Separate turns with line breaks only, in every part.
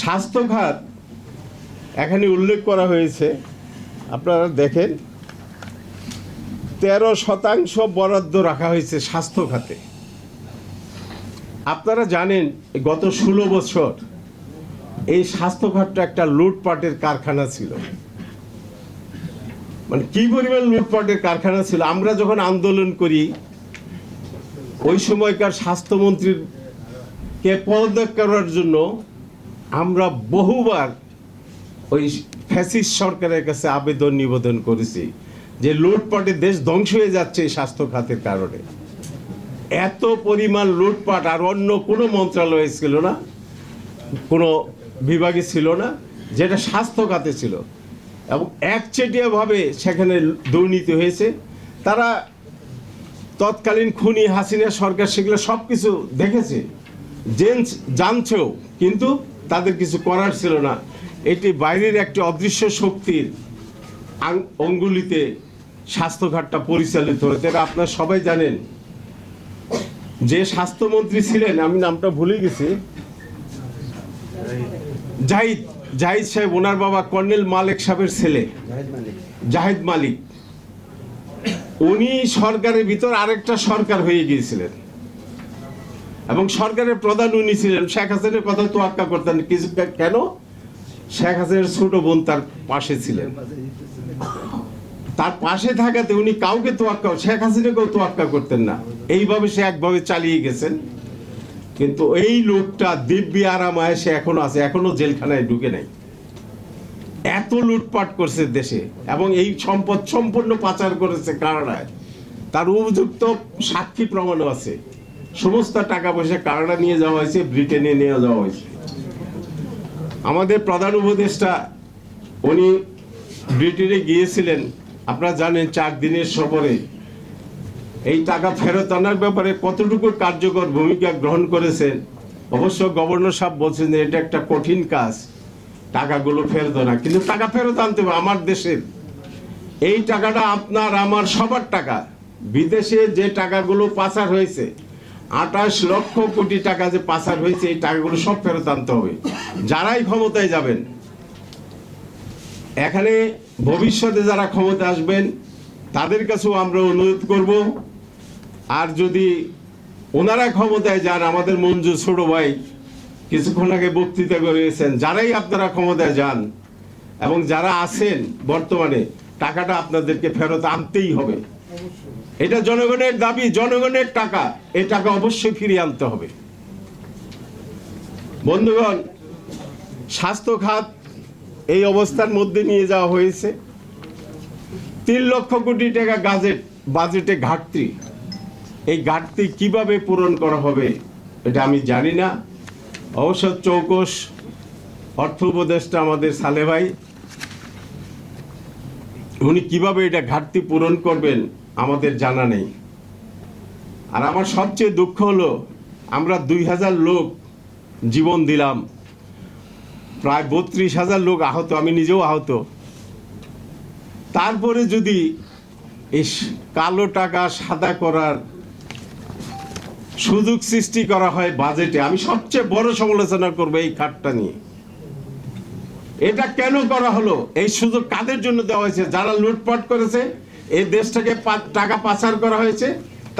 স্বাস্থ্য খাত এখানে উল্লেখ করা হয়েছে, আপনারা দেখেন 13% বরাদ্দ রাখা হয়েছে স্বাস্থ্য খাতে। আপনারা জানেন গত 16 বছর এই স্বাস্থ্য খাতটা একটা লুটপাটের কারখানা ছিল। মানে কি পরিমাণ লুটপাটের কারখানা ছিল। আমরা যখন আন্দোলন করি ওই সময়কার স্বাস্থ্যমন্ত্রীর কে পদত্যাগ করার জন্য আমরা বহুবার ওই ফ্যাসিস্ট সরকারের কাছে আবেদন নিবেদন করেছি যে লুটপাটে দেশ ধ্বংস হয়ে যাচ্ছে এই স্বাস্থ্য খাতের কারণে। এত পরিমাণ লুটপাট আর অন্য কোনো মন্ত্রণালয়ে ছিল না, কোনো বিভাগে ছিল না, যেটা স্বাস্থ্য খাতে ছিল। এবং একচেটিয়াভাবে সেখানে দুর্নীতি হয়েছে। তারা তৎকালীন খুনি হাসিনা সরকার সেগুলো সব কিছু দেখেছে, জানছেও, কিন্তু তাদের কিছু করার ছিল না। এটি বাইরের একটি অদৃশ্য শক্তির অঙ্গুলিতে স্বাস্থ্যখাতটা পরিচালিত হতো। এটা আপনারা সবাই জানেন। যে স্বাস্থ্যমন্ত্রী ছিলেন, আমি নামটা ভুলে গেছি, জাহিদ সাহেব, ওনার বাবা কর্নেল মালিক সাহেবের ছেলে জাহিদ মালিক, উনি সরকারের ভিতর আরেকটা সরকার হয়ে গিয়েছিলেন এবং সরকারের প্রধান উনি ছিলেন। শেখ হাসিনার কথা তোয়াক্কা করতেন কিছু। কেন? শেখ হাসিনার ছোট বোন তার পাশে ছিলেন। তার পাশে থাকাতে উনি কাউকে তোয়াক্কা, শেখ হাসিনাকেও তোয়াক্কা করতেন না। এইভাবে সে একভাবে চালিয়ে গেছেন। কিন্তু এই লোকটা দিব্যি আরামায় সে এখনো আছে, এখনো জেলখানায় ঢুকে নাই। এত লুটপাট করছে দেশে এবং এই সম্পদ সম্পূর্ণ পাচার করেছে কানাডায়। তার উপযুক্ত সাক্ষী প্রমাণও আছে। সমস্ত টাকা পয়সা কানাডা নিয়ে যাওয়া হয়েছে, ব্রিটেনে নিয়ে যাওয়া হয়েছে। আমাদের প্রধান উপদেষ্টা উনি ব্রিটেনে গিয়েছিলেন, আপনারা জানেন, 4 দিনের সফরে। এই টাকা ফেরত আনার ব্যাপারে কতটুকু কার্যকর ভূমিকা গ্রহণ করেছেন। অবশ্য গভর্নর সাহেব বলছেন যে এটা একটা কঠিন কাজ, টাকাগুলো ফেরত আনা, কিন্তু টাকা ফেরত আনতে হবে। আমার দেশের এই টাকাটা আপনার আমার সবার টাকা। বিদেশে যে টাকাগুলো পাচার হয়েছে, 28 লক্ষ কোটি টাকা যে পাচার হয়েছে, এই টাকাগুলো সব ফেরত আনতে হবে যারাই ক্ষমতায় যাবেন। এখানে ভবিষ্যতে যারা ক্ষমতা আসবেন তাদের কাছেও আমরা অনুরোধ করব, আর যদি ওনারা ক্ষমতায় যান, আমাদের মঞ্জু ছোট ভাই কিছুক্ষণ আগে বক্তৃতা করেছেন, যারাই আপনারা ক্ষমতায় যান এবং যারা আছেন বর্তমানে, টাকাটা আপনাদেরকে ফেরত আনতেই হবে। এটা জনগণের দাবি, জনগণের টাকা, এই টাকা অবশ্যই ফিরিয়ে আনতে হবে। বন্ধুগণ, স্বাস্থ্য খাত এই অবস্থার মধ্যে নিয়ে যাওয়া হয়েছে। 3 লক্ষ কোটি টাকা বাজেটে ঘাটতি। এই ঘাটতি কিভাবে পূরণ করা হবে এটা আমি জানি না। অবশ্য চৌকস অর্থ উপদেষ্টা আমাদের সালে ভাই, উনি কিভাবে এটা ঘাটতি পূরণ করবেন আমাদের জানা নেই। আর আমার সবচেয়ে দুঃখ হলো, আমরা 2000 লোক জীবন দিলাম, প্রায় 32,000 লোক আহত, আমি নিজেও আহত। তারপরে যদি এই কালো টাকা সাদা করার সুযোগ সৃষ্টি করা হয় বাজেটে, আমি সবচেয়ে বড় সমালোচনা করবো এই খাতটা নিয়ে। এটা কেন করা হলো? এই সুযোগ কাদের জন্য দেওয়া হয়েছে? যারা লুটপাট করেছে, এই দেশটাকে টাকা পাচার করা হয়েছে,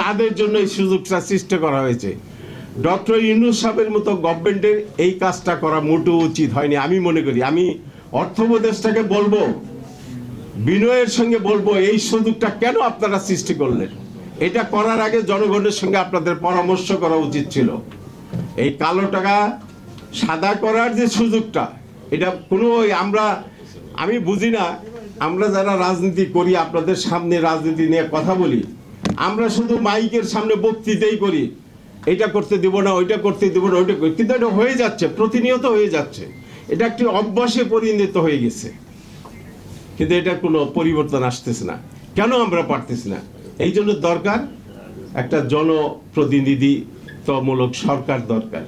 তাদের জন্য এই সুযোগটা সৃষ্টি করা হয়েছে। ডক্টর ইউনূস সাহেবের মতো গভর্নমেন্টের এই কাজটা করা মোটেও উচিত হয়নি আমি মনে করি। আমি অর্থ উপদেষ্টাকে বলবো, বিনয়ের সঙ্গে বলবো, এই সুযোগটা কেন আপনারা সৃষ্টি করলেন? এটা করার আগে জনগণের সঙ্গে আপনাদের পরামর্শ করা উচিত ছিল। এই কালো টাকা সাদা করার যে সুযোগটা, এটা কোনো আমি বুঝি না। আমরা যারা রাজনীতি করি, আপনাদের সামনে রাজনীতি নিয়ে কথা বলি, আমরা শুধু মাইকের সামনে বক্তৃতাই করি, এটা করতে দেব না, ওইটা করতে দেব না, ওইটা করি, কিন্তু এটা হয়ে যাচ্ছে, প্রতিনিয়ত হয়ে যাচ্ছে। এটা একটি অভ্যাসে পরিণত হয়ে গেছে, কিন্তু এটা কোনো পরিবর্তন আসতেছে না। কেন আমরা পারতেছি না? এই জন্য দরকার একটা জনপ্রতিনিধিত্বমূলক সরকার দরকার।